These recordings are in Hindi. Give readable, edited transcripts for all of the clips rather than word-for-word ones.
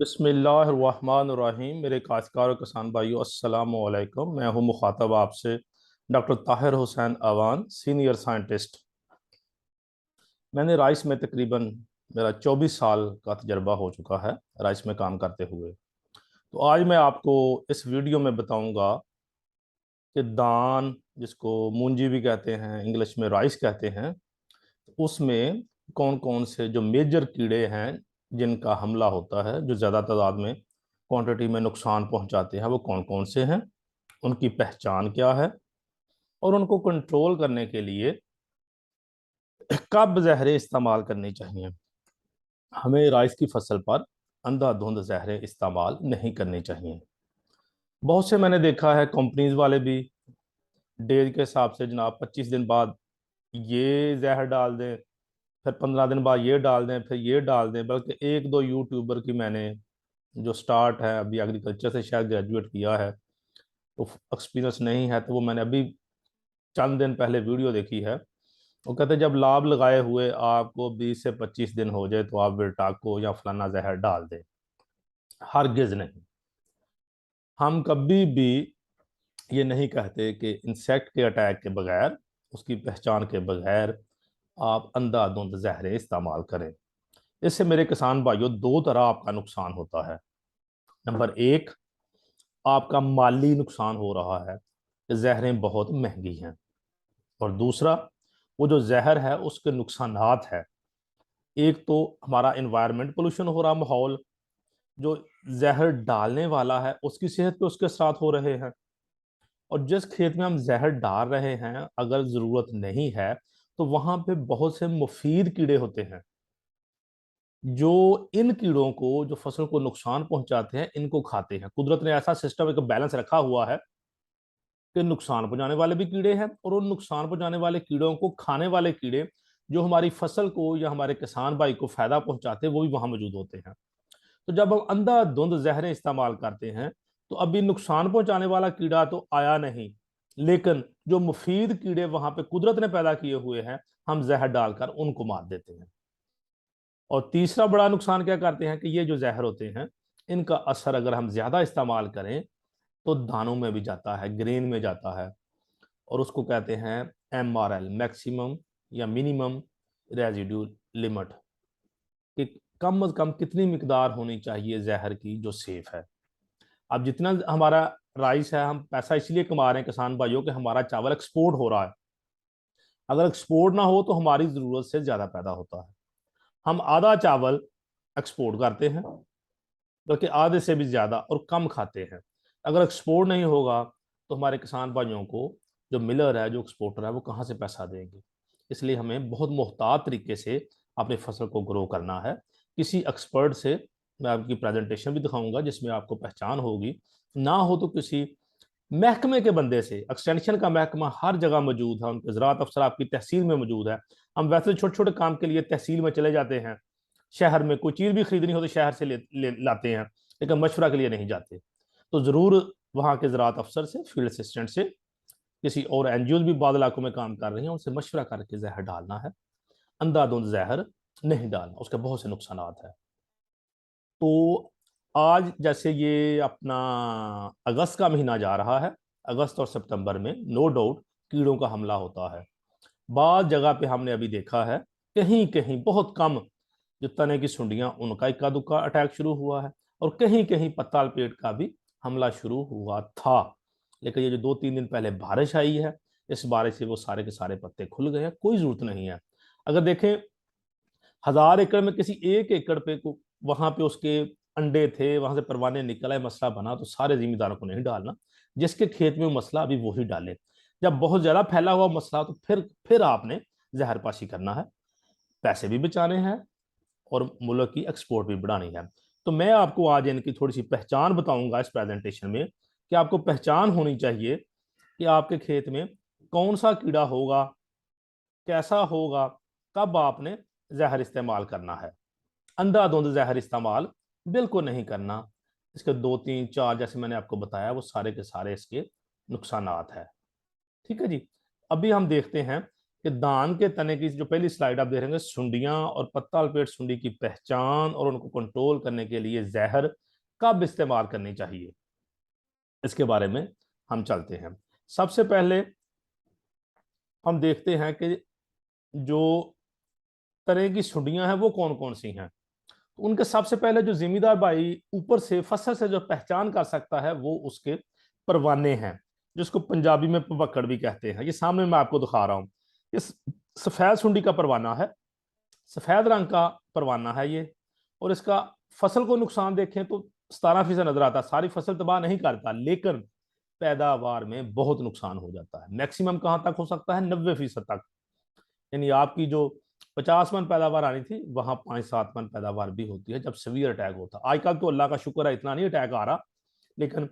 बिस्मिल्लाहिर्रहमानिर्रहीम। मेरे काश्तकार और किसान भाइयों, अस्सलामु अलैकुम। मैं हूं मुखातब आपसे doctor Tahir Hussain Awan, senior scientist. मैंने राइस में तकरीबन मेरा 24 साल का तजर्बा हो चुका है राइस में काम करते हुए। तो आज मैं आपको इस वीडियो में बताऊंगा कि दान, जिसको मूंजी भी कहते हैं, इंग्लिश में राइस कहते हैं, उसमें कौन कौन से जो मेजर कीड़े हैं जिनका हमला होता है, जो ज़्यादा तादाद में क्वांटिटी में नुकसान पहुंचाते हैं, वो कौन कौन से हैं, उनकी पहचान क्या है और उनको कंट्रोल करने के लिए कब जहरें इस्तेमाल करनी चाहिए। हमें राइस की फसल पर अंधाधुंध जहरें इस्तेमाल नहीं करनी चाहिए। बहुत से मैंने देखा है कंपनीज वाले भी डेज के हिसाब से जनाब 25 दिन बाद ये जहर डाल दें, फिर 15 दिन बाद ये डाल दें, फिर ये डाल दें। बल्कि एक दो यूट्यूबर की मैंने जो स्टार्ट है, अभी एग्रीकल्चर से शायद ग्रेजुएट किया है, तो एक्सपीरियंस नहीं है, तो वो मैंने अभी चंद दिन पहले वीडियो देखी है। वो कहते हैं जब लाभ लगाए हुए आपको 20 से 25 दिन हो जाए तो आप विरटाको या फलाना जहर डाल दें। हरगिज नहीं। हम कभी भी ये नहीं कहते कि इंसेक्ट के अटैक के बगैर, उसकी पहचान के बगैर आप अंधाधुंध जहरें इस्तेमाल करें। इससे मेरे किसान भाइयों, दो तरह आपका नुकसान होता है। नंबर एक, आपका माली नुकसान हो रहा है कि जहरें बहुत महंगी हैं। और दूसरा, वो जो जहर है उसके नुकसानात है। एक तो हमारा इन्वायरमेंट पोल्यूशन हो रहा, माहौल, जो जहर डालने वाला है उसकी सेहत पे उसके साथ हो रहे हैं। और जिस खेत में हम जहर डाल रहे हैं, अगर जरूरत नहीं है, तो वहां पे बहुत से मुफीद कीड़े होते हैं जो इन कीड़ों को, जो फसल को नुकसान पहुंचाते हैं, इनको खाते हैं। कुदरत ने ऐसा सिस्टम, एक बैलेंस रखा हुआ है कि नुकसान पहुंचाने वाले भी कीड़े हैं और उन नुकसान पहुंचाने वाले कीड़ों को खाने वाले कीड़े, जो हमारी फसल को या हमारे किसान भाई को फायदा पहुंचाते हैं, वो भी वहां मौजूद होते हैं। तो जब हम अंधाधुंध जहरें इस्तेमाल करते हैं, तो अभी नुकसान पहुंचाने वाला कीड़ा तो आया नहीं, लेकिन जो मुफीद कीड़े वहां पे कुदरत ने पैदा किए हुए हैं, हम जहर डालकर उनको मार देते हैं। और तीसरा बड़ा नुकसान क्या करते हैं कि ये जो जहर होते हैं, इनका असर अगर हम ज्यादा इस्तेमाल करें तो दानों में भी जाता है, ग्रेन में जाता है। और उसको कहते हैं MRL, मैक्सिमम या मिनिमम रेजिड्यू लिमिट, कि कम से कम कितनी मिकदार होनी चाहिए जहर की जो सेफ है। अब जितना हमारा राइस है, हम पैसा इसलिए कमा रहे हैं किसान भाइयों कि हमारा चावल एक्सपोर्ट हो रहा है। अगर एक्सपोर्ट ना हो तो हमारी जरूरत से ज्यादा पैदा होता है। हम आधा चावल एक्सपोर्ट करते हैं, बल्कि आधे से भी ज्यादा, और कम खाते हैं। अगर एक्सपोर्ट नहीं होगा तो हमारे किसान भाइयों को, जो मिलर है, जो एक्सपोर्टर है, वो कहाँ से पैसा देंगे। इसलिए हमें बहुत मुहतात तरीके से अपनी फसल को ग्रो करना है। किसी एक्सपर्ट से मैं आपकी प्रेजेंटेशन भी दिखाऊंगा जिसमें आपको पहचान होगी। ना हो तो किसी महकमे के बंदे से। एक्सटेंशन का महकमा हर जगह मौजूद है, उनके ज़राअत अफसर आपकी तहसील में मौजूद है। हम वैसे छोटे छोटे काम के लिए तहसील में चले जाते हैं, शहर में कोई चीज़ भी खरीदनी हो तो शहर से लाते हैं, लेकिन मशवरा के लिए नहीं जाते। तो ज़रूर वहाँ के ज़राअत अफसर से, फील्ड असिस्टेंट से, किसी और NGO भी बाद इलाकों में काम कर रही हैं, उनसे मशवरा करके जहर डालना है। अंधाधुंध जहर नहीं डालना, उसके बहुत से नुकसान हैं। तो आज जैसे ये अपना अगस्त का महीना जा रहा है, अगस्त और सितंबर में नो डाउट कीड़ों का हमला होता है। बाद जगह पे हमने अभी देखा है, कहीं कहीं बहुत कम, जो तने की सुंडियां, उनका इक्का दुक्का अटैक शुरू हुआ है। और कहीं कहीं पत्ताल पेट का भी हमला शुरू हुआ था। लेकिन ये जो 2-3 दिन पहले बारिश आई है, इस बारिश से वो सारे के सारे पत्ते खुल गए हैं, कोई जरूरत नहीं है। अगर देखें, 1000 एकड़ में किसी एक एकड़ पे को वहां पे उसके अंडे थे, वहां से परवाने निकल आए, मसला बना, तो सारे जिम्मेदारों को नहीं डालना। जिसके खेत में मसला, अभी वही डाले। जब बहुत ज्यादा फैला हुआ मसला, तो फिर आपने जहरपाशी करना है, पैसे भी बचाने हैं और मुल्क की एक्सपोर्ट भी बढ़ानी है। तो मैं आपको आज इनकी थोड़ी सी पहचान बताऊंगा इस प्रेजेंटेशन में, कि आपको पहचान होनी चाहिए कि आपके खेत में कौन सा कीड़ा होगा, कैसा होगा, कब आपने जहर इस्तेमाल करना है। अंधाधुंध जहर इस्तेमाल बिल्कुल नहीं करना। इसके 2-3-4 जैसे मैंने आपको बताया, वो सारे के सारे इसके नुकसानात है। ठीक है जी। अभी हम देखते हैं कि धान के तने की जो पहली स्लाइड आप देख रहे हैं, सुंडियां और पत्ता लपेट सुंडी की पहचान और उनको कंट्रोल करने के लिए जहर कब इस्तेमाल करनी चाहिए, इसके बारे में हम चलते हैं। सबसे पहले हम देखते हैं कि जो तरह की सुंडियां हैं वो कौन कौन सी हैं। उनके सबसे पहले जो जिम्मेदार भाई ऊपर से फसल से जो पहचान कर सकता है वो उसके परवाने हैं, जिसको पंजाबी में पवक्कड़ भी कहते हैं। ये सामने मैं आपको दिखा रहा हूं, इस सफेद सुंडी का परवाना है, सफेद रंग का परवाना है ये। और इसका फसल को नुकसान देखें तो 17% नजर आता है। सारी फसल तबाह नहीं करता, लेकिन पैदावार में बहुत नुकसान हो जाता है। मैक्सिमम कहां तक हो सकता है, 90% तक। यानी आपकी जो 50 मन पैदावार आनी थी वहां 5-7 मन पैदावार भी होती है जब सीवियर अटैक होता है। आजकल तो अल्लाह का शुक्र है इतना नहीं अटैक आ रहा, लेकिन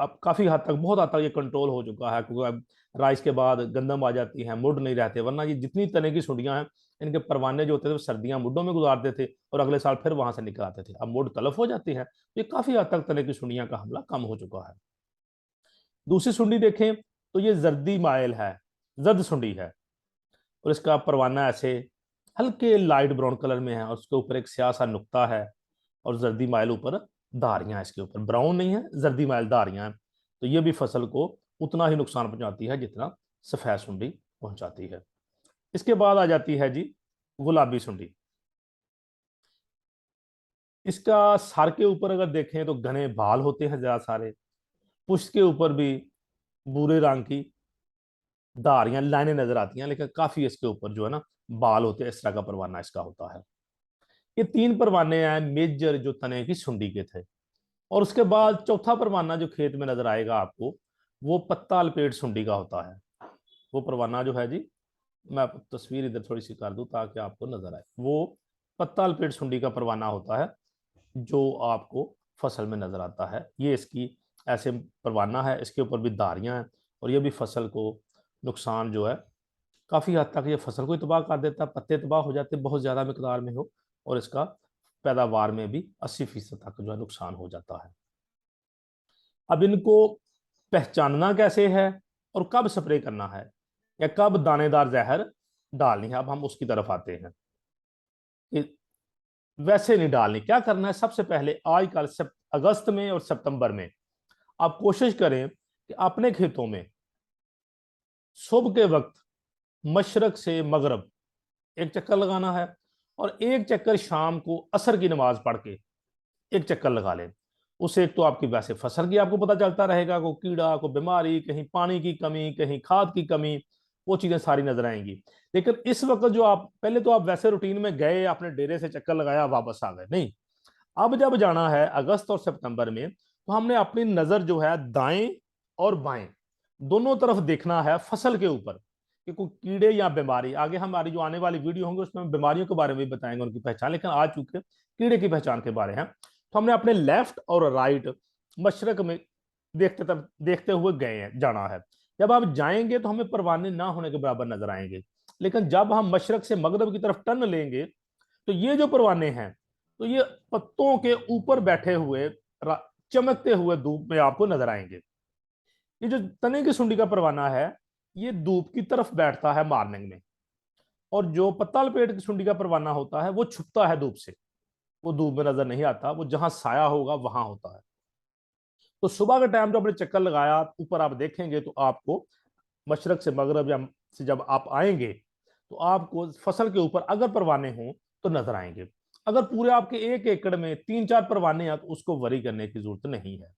अब काफी हद तक, बहुत हद तक ये कंट्रोल हो चुका है, क्योंकि अब राइस के बाद गंदम आ जाती है, मुड नहीं रहते। वरना ये जितनी तरह की सुंडियां हैं, इनके परवाने जो होते थे वो सर्दियां मुड्डों में गुजारते थे और अगले साल फिर वहां से निकल आते थे। अब मुड तलफ हो जाती है, तो ये काफी हद तक तरह की सुंडियां का हमला कम हो चुका है। दूसरी सुंडी देखें तो ये जर्दी माइल है, जर्द सुंडी है, और इसका परवाना ऐसे हल्के लाइट ब्राउन कलर में है और उसके ऊपर एक स्याह सा नुक्ता है और जर्दी माइल ऊपर धारियां, इसके ऊपर ब्राउन नहीं है, जर्दी माइल धारियां हैं। तो ये भी फसल को उतना ही नुकसान पहुंचाती है जितना सफेद सुंडी पहुंचाती है। इसके बाद आ जाती है जी गुलाबी सुंडी। इसका सर के ऊपर अगर देखें तो घने बाल होते हैं ज्यादा सारे, पुष्ट के ऊपर भी भूरे रंग की धारियां लाइनें नजर आती हैं, लेकिन काफी इसके ऊपर जो है ना बाल होते हैं। इस तरह का परवाना इसका होता है। ये 3 परवाने हैं मेजर जो तने की सुंडी के थे। और उसके बाद चौथा परवाना जो खेत में नजर आएगा आपको, वो पत्ता लपेट सुंडी का होता है। वो परवाना जो है जी, मैं आपको तस्वीर इधर थोड़ी सी कर दूं ताकि आपको नजर आए। वो पत्ता लपेट सुंडी का परवाना होता है जो आपको फसल में नजर आता है। ये इसकी ऐसे परवाना है, इसके ऊपर भी धारियां हैं और ये भी फसल को नुकसान जो है काफी हद तक, ये फसल को ही तबाह कर देता है। पत्ते तबाह हो जाते बहुत ज्यादा मिकदार में हो, और इसका पैदावार में भी 80% तक जो है नुकसान हो जाता है। अब इनको पहचानना कैसे है और कब स्प्रे करना है या कब दानेदार जहर डालनी है, अब हम उसकी तरफ आते हैं कि वैसे नहीं डालनी। क्या करना है, सबसे पहले आजकल अगस्त में और सितंबर में आप कोशिश करें कि अपने खेतों में सुबह के वक्त मशरक से मगरब एक चक्कर लगाना है और एक चक्कर शाम को असर की नमाज पढ़ के एक चक्कर लगा लें। उससे एक तो आपकी वैसे फसल की आपको पता चलता रहेगा, को कीड़ा, को बीमारी, कहीं पानी की कमी, कहीं खाद की कमी, वो चीजें सारी नजर आएंगी। लेकिन इस वक्त जो आप पहले तो आप वैसे रूटीन में गए, आपने डेरे से चक्कर लगाया, वापस आ गए, नहीं। अब जब जाना है अगस्त और सितंबर में, तो हमने अपनी नजर जो है दाएं और बाएं दोनों तरफ देखना है फसल के ऊपर कि कोई कीड़े या बीमारी। आगे हमारी जो आने वाली वीडियो होंगे उसमें हम बीमारियों के बारे में भी बताएंगे, उनकी पहचान, लेकिन आज चूंकि कीड़े की पहचान के बारे हैं, तो हमने अपने लेफ्ट और राइट मशरक में देखते हुए गए हैं, जाना है। जब आप जाएंगे तो हमें परवाने ना होने के बराबर नजर आएंगे, लेकिन जब हम मशरक से मगरब की तरफ टर्न लेंगे तो ये जो परवाने हैं, तो ये पत्तों के ऊपर बैठे हुए चमकते हुए धूप में आपको नजर आएंगे। ये जो तने की सुंडी का परवाना है, ये धूप की तरफ बैठता है मॉर्निंग में, और जो पत्ता लपेट की सुंडी का परवाना होता है वो छुपता है धूप से, वो धूप में नजर नहीं आता, वो जहां साया होगा वहां होता है। तो सुबह के टाइम जो आपने चक्कर लगाया, ऊपर आप देखेंगे तो आपको मशरक से मगरब या से जब आप आएंगे तो आपको फसल के ऊपर अगर परवाने हों तो नजर आएंगे। अगर पूरे आपके 1 एकड़ में 3-4 परवाने हैं तो उसको वरी करने की जरूरत नहीं है।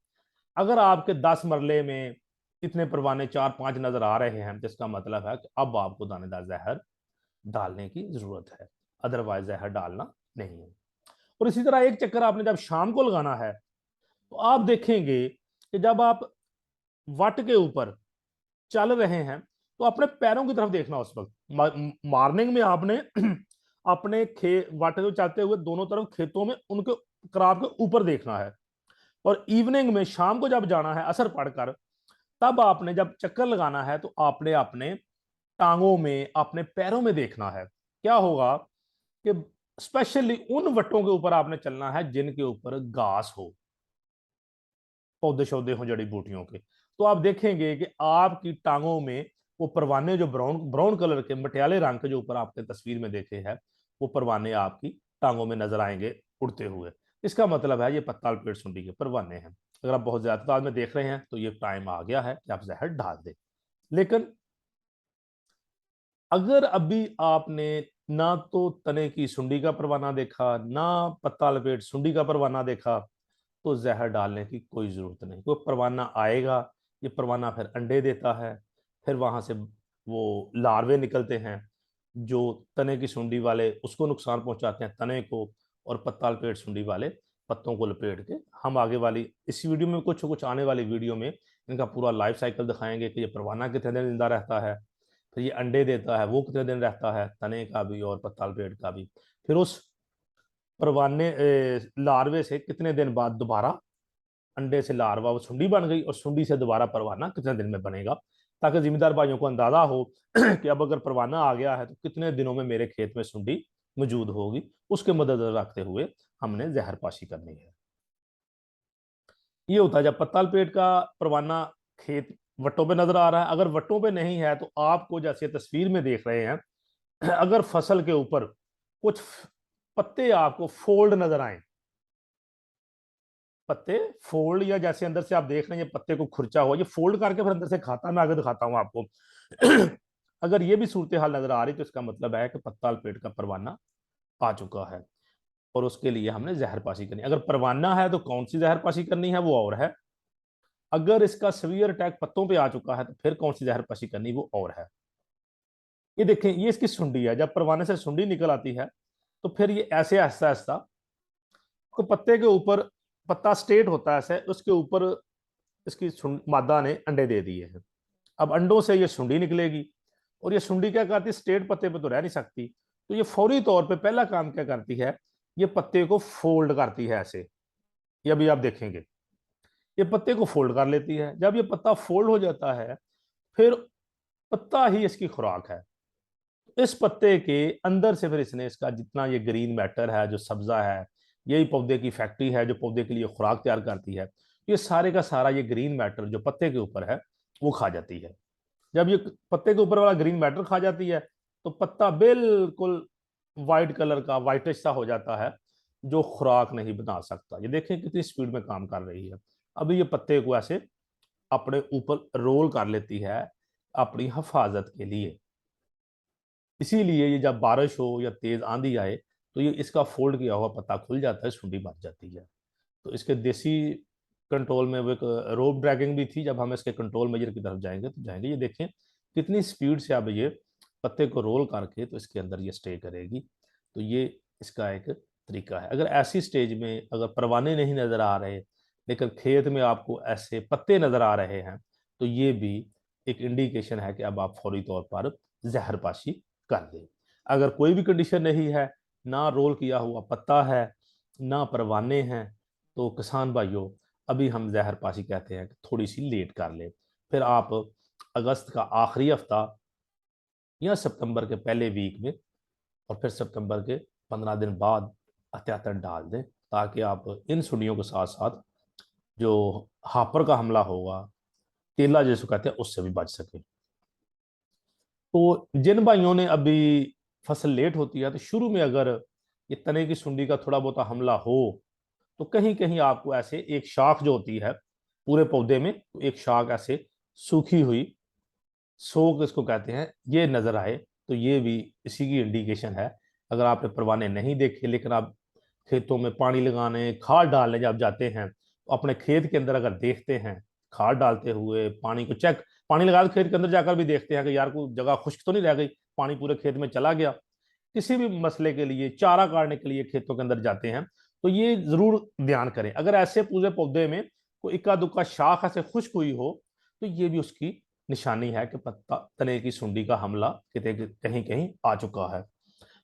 अगर आपके 10 मरले में इतने परवाने 4-5 नजर आ रहे हैं, जिसका मतलब है कि अब आपको दानेदार जहर डालने की जरूरत है, अदरवाइज जहर डालना नहीं है। और इसी तरह एक चक्कर आपने जब शाम को लगाना है तो आप देखेंगे कि जब आप वट के ऊपर चल रहे हैं तो अपने पैरों की तरफ देखना। उस वक्त मॉर्निंग में आपने अपने वट को चलते हुए दोनों तरफ खेतों में उनके क्राप के ऊपर देखना है, और इवनिंग में शाम को जब जाना है असर पड़कर, तब आपने जब चक्कर लगाना है तो आपने अपने टांगों में, अपने पैरों में देखना है। क्या होगा कि स्पेशली उन वटों के ऊपर आपने चलना है जिनके ऊपर घास हो, पौधे शौधे हो जड़ी बूटियों के। तो आप देखेंगे कि आपकी टांगों में वो परवाने जो ब्राउन ब्राउन कलर के मटियाले रंग के जो ऊपर आपने तस्वीर में देखे हैं, वो परवाने आपकी टांगों में नजर आएंगे उड़ते हुए। इसका मतलब है ये पत्ताल पेड़ सुंडी के परवाने हैं। अगर आप बहुत ज्यादा तादाद में देख रहे हैं तो ये टाइम आ गया है कि आप जहर डाल दें। लेकिन अगर अभी आपने ना तो तने की सुंडी का परवाना देखा, ना पत्ता लपेट सुंडी का परवाना देखा, तो जहर डालने की कोई जरूरत नहीं। कोई परवाना आएगा, ये परवाना फिर अंडे देता है, फिर वहां से वो लार्वे निकलते हैं जो तने की सुंडी वाले उसको नुकसान पहुंचाते हैं तने को, और पत्ता लपेट सुंडी वाले पत्तों को लपेट के। हम आगे वाली इस वीडियो में कुछ कुछ आने वाली वीडियो में इनका पूरा लाइफ साइकिल दिखाएंगे कि ये परवाना कितने दिन जिंदा रहता है, फिर ये अंडे देता है वो कितने दिन रहता है, तने का भी और पत्ताल पेड़ का भी, फिर उस परवाने लार्वे से कितने दिन बाद दोबारा अंडे से लार्वा वो सुंडी बन गई, और सुंडी से दोबारा परवाना कितने दिन में बनेगा, ताकि जिम्मेदार भाइयों को अंदाजा हो कि अब अगर परवाना आ गया है तो कितने दिनों में मेरे खेत में सुंडी मौजूद होगी। उसके मदद रखते हुए हमने जहरपाशी करनी है। ये होता है जब पत्ताल पेट का परवाना खेत वट्टों पे नजर आ रहा है। अगर वट्टों पे नहीं है तो आपको जैसे तस्वीर में देख रहे हैं, अगर फसल के ऊपर कुछ पत्ते आपको फोल्ड नजर आए, पत्ते फोल्ड, या जैसे अंदर से आप देख रहे हैं ये पत्ते को खुरचा हुआ, ये फोल्ड करके फिर अंदर से खाता, मैं आगे दिखाता हूं आपको। अगर ये भी सूरत हाल नजर आ रही तो इसका मतलब है कि पत्ताल पेट का परवाना आ चुका है, और उसके लिए हमने जहरपाशी करनी। अगर परवाना है तो कौन सी जहरपाशी करनी है वो और है, अगर इसका सीवियर अटैक पत्तों पे आ चुका है तो फिर कौन सी जहरपाशी करनी वो और है। ये देखें, ये इसकी सुंडी है। जब परवाने से सुंडी निकल आती है तो फिर ये ऐसे आहिस्ता आहिस्ता को पत्ते के ऊपर, पत्ता स्ट्रेट होता है ऐसे, उसके ऊपर इसकी मादा ने अंडे दे दिए हैं। अब अंडों से ये सुंडी निकलेगी, और ये सुंडी क्या करती है, स्ट्रेट पत्ते पे तो रह नहीं सकती, तो ये फौरी तौर पे पहला काम क्या करती है, ये पत्ते को फोल्ड करती है ऐसे। ये अभी आप देखेंगे, ये पत्ते को फोल्ड कर लेती है। जब ये पत्ता फोल्ड हो जाता है, फिर पत्ता ही इसकी खुराक है। इस पत्ते के अंदर से फिर इसने इसका जितना ये ग्रीन मैटर है, जो सब्जा है, यही पौधे की फैक्ट्री है जो पौधे के लिए खुराक तैयार करती है, ये सारे का सारा ये ग्रीन मैटर जो पत्ते के ऊपर है वो खा जाती है। जब ये पत्ते के ऊपर वाला ग्रीन मैटर खा जाती है तो पत्ता बिल्कुल वाइट कलर का वाइटिश सा हो जाता है, जो खुराक नहीं बना सकता। ये देखें कितनी स्पीड में काम कर रही है। अभी ये पत्ते को ऐसे अपने ऊपर रोल कर लेती है अपनी हिफाजत के लिए। इसीलिए ये जब बारिश हो या तेज आंधी आए तो ये इसका फोल्ड किया हुआ पत्ता खुल जाता है, सुंडी मर जाती है। तो इसके देसी कंट्रोल में वो एक रोप ड्रैगिंग भी थी। जब हम इसके कंट्रोल मेजर की तरफ जाएंगे तो जाएंगे, ये देखें कितनी स्पीड से अब ये पत्ते को रोल करके तो इसके अंदर ये स्टे करेगी। तो ये इसका एक तरीका है। अगर ऐसी स्टेज में अगर परवाने नहीं नजर आ रहे लेकिन खेत में आपको ऐसे पत्ते नजर आ रहे हैं, तो ये भी एक इंडिकेशन है कि अब आप फौरी तौर पर जहरपाशी कर दें। अगर कोई भी कंडीशन नहीं है, ना रोल किया हुआ पत्ता है, ना परवाने हैं, तो किसान भाइयों अभी हम जहरपाशी कहते हैं कि थोड़ी सी लेट कर ले। फिर आप अगस्त का आखिरी हफ्ता या सितंबर के पहले वीक में, और फिर सितंबर के 15 दिन बाद अत्यातर डाल दें, ताकि आप इन सुंडियों के साथ साथ जो हापर का हमला होगा, तेला जिसको कहते हैं, उससे भी बच सके। तो जिन भाइयों ने अभी फसल लेट होती है तो शुरू में अगर ये तने की सुंडी का थोड़ा बहुत हमला हो तो कहीं कहीं आपको ऐसे एक शाख जो होती है पूरे पौधे में, तो एक शाख ऐसे सूखी हुई, सोक इसको कहते हैं, ये नजर आए, तो ये भी इसी की इंडिकेशन है। अगर आपने परवाने नहीं देखे लेकिन आप खेतों में पानी लगाने खाद डालने जब जाते हैं तो अपने खेत के अंदर अगर देखते हैं खाद डालते हुए पानी को चेक, पानी लगा के खेत के अंदर जाकर भी देखते हैं कि यार कोई जगह खुश्क तो नहीं रह गई, पानी पूरे खेत में चला गया। किसी भी मसले के लिए चारा काटने के लिए खेतों के अंदर जाते हैं तो ये जरूर ध्यान करें। अगर ऐसे पूरे पौधे में कोई इक्का दुक्का शाख ऐसे खुश्क हुई हो तो ये भी उसकी निशानी है कि पत्ता तने की सुंडी का हमला कितने कहीं कहीं आ चुका है।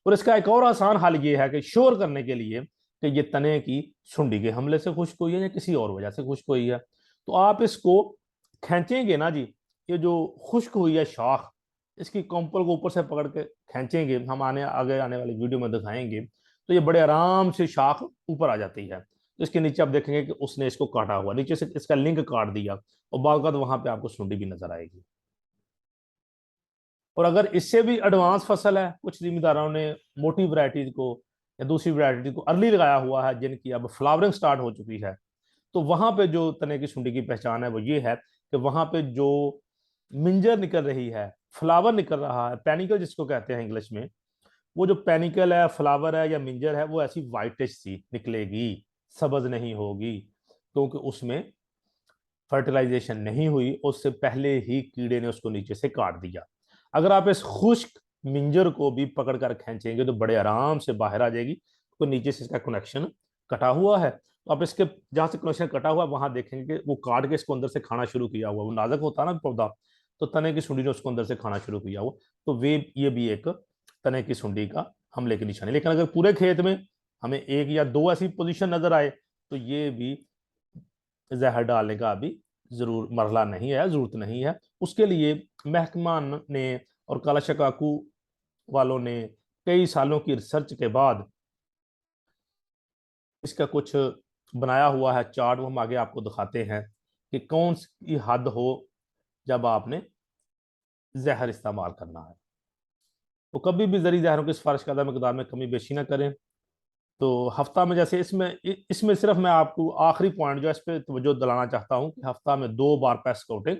और इसका एक और आसान हल ये है कि श्योर करने के लिए कि ये तने की सुंडी के हमले से खुश्क हुई है या किसी और वजह से खुश्क हुई है, तो आप इसको खींचेंगे ना जी, ये जो खुश्क हुई है शाख, इसकी कंपल को ऊपर से पकड़ के खींचेंगे, हम आगे आने वाली वीडियो में दिखाएंगे, तो ये बड़े आराम से शाख ऊपर आ जाती है। तो इसके नीचे आप देखेंगे कि उसने इसको काटा हुआ, नीचे से इसका लिंक काट दिया, और बाद वहां पे आपको सुंडी भी नजर आएगी। और अगर इससे भी एडवांस फसल है, कुछ जिम्मेदारों ने मोटी वैरायटीज को या दूसरी वैरायटी को अर्ली लगाया हुआ है जिनकी अब फ्लावरिंग स्टार्ट हो चुकी है, तो वहां पे जो तने की सुंडी की पहचान है वो ये है कि वहां पे जो मिंजर निकल रही है, फ्लावर निकल रहा है, पैनिकल जिसको कहते हैं इंग्लिश में, वो जो पैनिकल है, फ्लावर है या मिंजर है, वो ऐसी वाइटिश सी निकलेगी, सब्ज नहीं होगी, क्योंकि उसमें फर्टिलाइजेशन नहीं उससे पहले ही कीड़े ने उसको नीचे से काट दिया। अगर आप इस खुश्क मिंजर को भी पकड़ कर खींचेंगे तो बड़े आराम से बाहर आ जाएगी, तो नीचे से इसका कनेक्शन कटा हुआ है। तो आप इसके जहां से कनेक्शन कटा हुआ है वहां देखेंगे कि वो काट के इसको अंदर से खाना शुरू किया हुआ, वो नाजुक होता है ना पौधा, तो तने की सुंडी ने उसको अंदर से खाना शुरू किया हुआ, तो वे ये भी एक तने की सुंडी का हमले की निशानी। लेकिन अगर पूरे खेत में हमें एक या दो ऐसी पोजीशन नजर आए तो ये भी जहर डालने का अभी जरूर मरला नहीं है, जरूरत नहीं है। उसके लिए महकमा ने और काला शकाकू वालों ने कई सालों की रिसर्च के बाद इसका कुछ बनाया हुआ है चार्ट, वो हम आगे आपको दिखाते हैं कि कौन सी हद हो जब आपने जहर इस्तेमाल करना है। तो कभी भी जरी जहरों की सिफारिश करदा मकदार में कमी बेशी ना करें। तो हफ्ता में जैसे इसमें सिर्फ मैं आपको आखिरी पॉइंट जो है इस पर तवज्जो दिलाना चाहता हूँ कि हफ्ता में 2 बार पेस्ट कोटिंग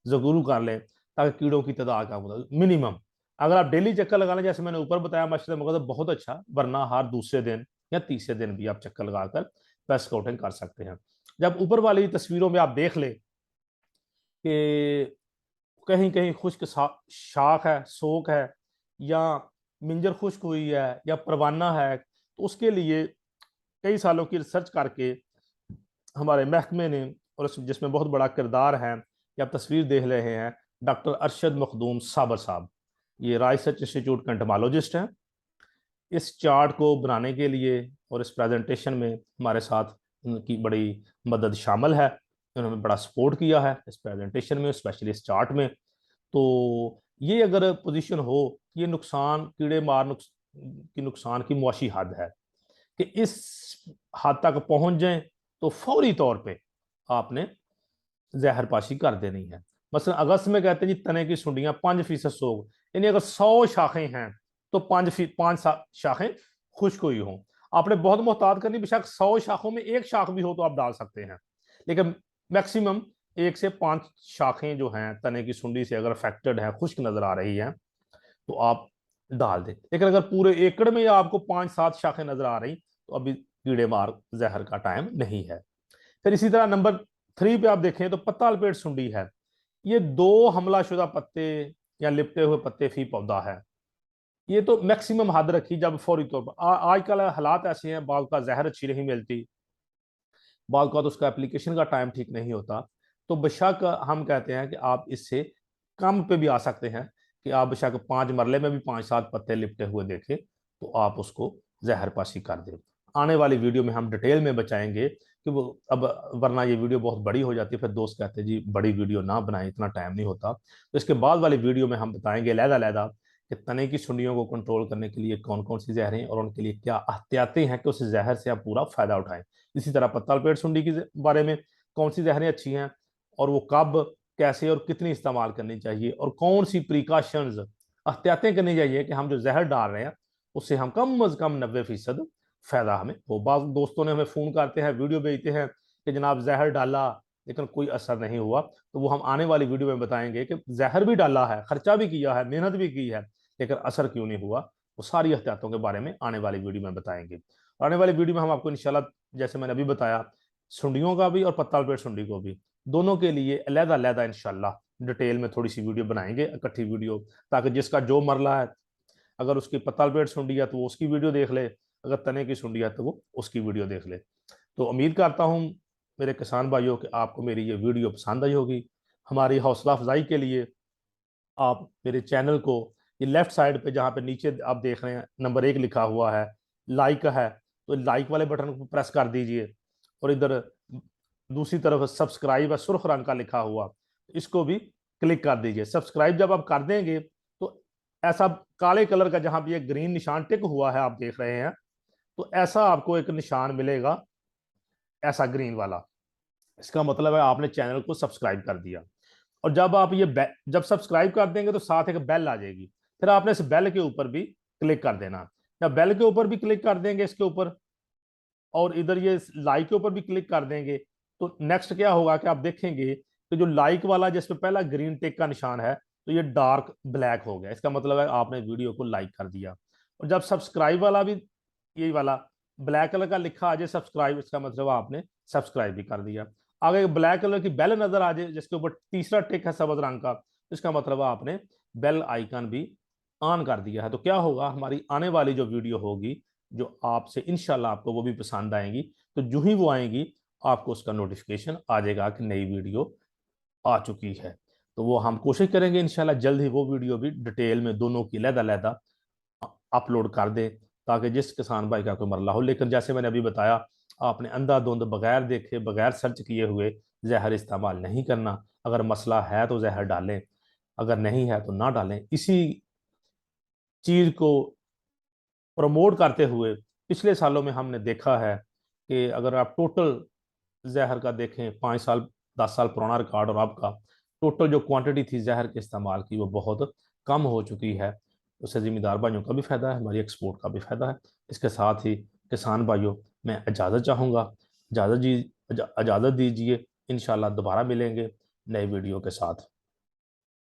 जरूर कर लें, ताकि कीड़ों की तादाद कम हो मिनिमम। अगर आप डेली चक्कर लगा लें जैसे मैंने ऊपर बताया माशाल्लाह मगर तो बहुत अच्छा, वरना हर दूसरे दिन या तीसरे दिन भी आप चक्कर लगाकर पेस्ट कोटिंग कर सकते हैं। जब ऊपर वाली तस्वीरों में आप देख ले कि कहीं कहीं खुश्क शाख है, सोख है, या मिंजर खुश्क हुई है या परवाना है, तो उसके लिए कई सालों की रिसर्च करके हमारे महकमे ने, और जिसमें बहुत बड़ा किरदार है, कि आप तस्वीर देख रहे हैं, डॉक्टर अरशद मखदूम साबर साहब, ये राइसर्च इंस्टीट्यूट कंटमालॉजिस्ट हैं। इस चार्ट को बनाने के लिए और इस प्रेजेंटेशन में हमारे साथ उनकी बड़ी मदद शामिल है, उन्होंने बड़ा सपोर्ट किया है इस प्रेजेंटेशन में, स्पेशली इस चार्ट में। तो ये अगर पोजीशन हो, ये नुकसान कीड़े मार नुकसान की मुआशी हद है कि इस हद तक पहुंच जाएं तो फौरी तौर पे आपने जहर पाशी कर देनी है। मसलन अगस्त में कहते हैं जी तने की सुंडियां 5% सोख, यानी अगर 100 शाखें हैं तो 5 शाखें खुश्क हुई हों। आपने बहुत मोहतात करनी, बेशक 100 शाखों में एक शाख भी हो तो आप डाल सकते हैं, लेकिन मैक्सिमम 1 से 5 शाखें जो हैं तने की सुंडी से अगर अफेक्टेड है, खुश्क नजर आ रही है, तो आप डाल दें। लेकिन अगर पूरे एकड़ में आपको 5-7 शाखें नजर आ रही तो अभी कीड़े मार जहर का टाइम नहीं है। फिर इसी तरह नंबर 3 पे आप देखें तो पत्ता लपेट सुंडी है। ये 2 हमलाशुदा पत्ते या लिपटे हुए पत्ते फी पौधा है। ये तो मैक्सिमम हद रखी जब फौरी तौर पर आजकल हालात ऐसे हैं, बाल का जहर अच्छी नहीं मिलती, बाल का तो उसका एप्लीकेशन का टाइम ठीक नहीं होता, तो बेशक हम कहते हैं कि आप इससे कम पे भी आ सकते हैं, कि आप बेशक 5 मरले में भी 5-7 पत्ते लिपटे हुए देखें तो आप उसको जहर पाशी कर दें। आने वाली वीडियो में हम डिटेल में बचाएंगे कि वो अब, वरना ये वीडियो बहुत बड़ी हो जाती है, फिर दोस्त कहते हैं जी बड़ी वीडियो ना बनाएं, इतना टाइम नहीं होता। तो इसके बाद वाली वीडियो में हम बताएंगे लहदा कि तने की सुंडियों को कंट्रोल करने के लिए कौन कौन सी जहरें हैं और उनके लिए क्या एहतियातें हैं कि उस जहर से आप पूरा फायदा उठाएं। इसी तरह पत्ता लपेट सुंडी के बारे में कौन सी जहरें अच्छी हैं और वो कब, कैसे और कितनी इस्तेमाल करनी चाहिए, और कौन सी प्रिकॉशंस, एहतियातें करनी चाहिए कि हम जो जहर डाल रहे हैं उससे हम कम अज कम 90% फायदा हमें हो। बाद दोस्तों ने हमें फोन करते हैं, वीडियो भेजते हैं कि जनाब जहर डाला लेकिन कोई असर नहीं हुआ, तो वो हम आने वाली वीडियो में बताएंगे कि जहर भी डाला है, खर्चा भी किया है, मेहनत भी की है, लेकिन असर क्यों नहीं हुआ। वो सारी एहतियातों के बारे में आने वाली वीडियो में बताएंगे। आने वाली वीडियो में हम आपको इंशाल्लाह, जैसे मैंने अभी बताया, सुंडियों का भी और पत्ता लपेट सुंडी को भी, दोनों के लिए अलहदा अलहदा इंशाल्लाह डिटेल में थोड़ी सी वीडियो बनाएंगे, इकट्ठी वीडियो, ताकि जिसका जो मरला है, अगर उसकी पत्ता लपेट सुंडी है तो वो उसकी वीडियो देख ले, अगर तने की सुंडी है तो वो उसकी वीडियो देख ले। तो उम्मीद करता हूँ मेरे किसान भाइयों कि आपको मेरी ये वीडियो पसंद आई होगी। हमारी हौसला अफजाई के लिए आप मेरे चैनल को, ये लेफ्ट साइड पे जहाँ पे नीचे आप देख रहे हैं नंबर 1 लिखा हुआ है, लाइक है, तो लाइक वाले बटन को प्रेस कर दीजिए, और इधर दूसरी तरफ सब्सक्राइब है सुर्ख रंग का लिखा हुआ, इसको भी क्लिक कर दीजिए। सब्सक्राइब जब आप कर देंगे तो ऐसा काले कलर का जहां भी एक ग्रीन निशान टिक हुआ है आप देख रहे हैं, तो ऐसा आपको एक निशान मिलेगा, ऐसा ग्रीन वाला, इसका मतलब है आपने चैनल को सब्सक्राइब कर दिया। और जब आप ये जब सब्सक्राइब कर देंगे तो साथ एक बेल आ जाएगी, फिर आपने इस बेल के ऊपर भी क्लिक कर देना। जब बेल के ऊपर भी क्लिक कर देंगे इसके ऊपर, और इधर ये लाइक के ऊपर भी क्लिक कर देंगे, तो नेक्स्ट क्या होगा कि आप देखेंगे कि जो लाइक वाला जिसपे पहला ग्रीन टिक का निशान है, तो ये डार्क ब्लैक हो गया, इसका मतलब है आपने वीडियो को लाइक कर दिया। और जब सब्सक्राइब वाला भी, यही वाला ब्लैक कलर का लिखा आ जाए सब्सक्राइब, इसका मतलब आपने सब्सक्राइब भी कर दिया। आगे ब्लैक कलर की बेल नजर आ जाए जिसके ऊपर तीसरा टिक है सफेद रंग का, इसका मतलब आपने बेल आइकन भी ऑन कर दिया है। तो क्या होगा, हमारी आने वाली जो वीडियो होगी, जो आपसे इंशाल्लाह आपको वो भी पसंद आएंगी, तो जो ही वो आएंगी आपको उसका नोटिफिकेशन आ जाएगा कि नई वीडियो आ चुकी है। तो वो हम कोशिश करेंगे इंशाल्लाह जल्द ही वो वीडियो भी डिटेल में दोनों की लहदा अपलोड कर दें, ताकि जिस किसान भाई का कोई मरला हो। लेकिन जैसे मैंने अभी बताया, आपने अंधाधुंध बगैर देखे बगैर सर्च किए हुए जहर इस्तेमाल नहीं करना। अगर मसला है तो जहर डालें, अगर नहीं है तो ना डालें। इसी चीज को प्रमोट करते हुए पिछले सालों में हमने देखा है कि अगर आप टोटल जहर का देखें, 5 साल 10 साल पुराना रिकॉर्ड और अब का, टोटल जो क्वांटिटी थी जहर के इस्तेमाल की वो बहुत कम हो चुकी है। उससे जिम्मेदार भाइयों का भी फायदा है, हमारी एक्सपोर्ट का भी फायदा है। इसके साथ ही किसान भाइयों, मैं इजाज़त चाहूँगा, इजाज़त दीजिए। इंशाल्लाह दोबारा मिलेंगे नए वीडियो के साथ।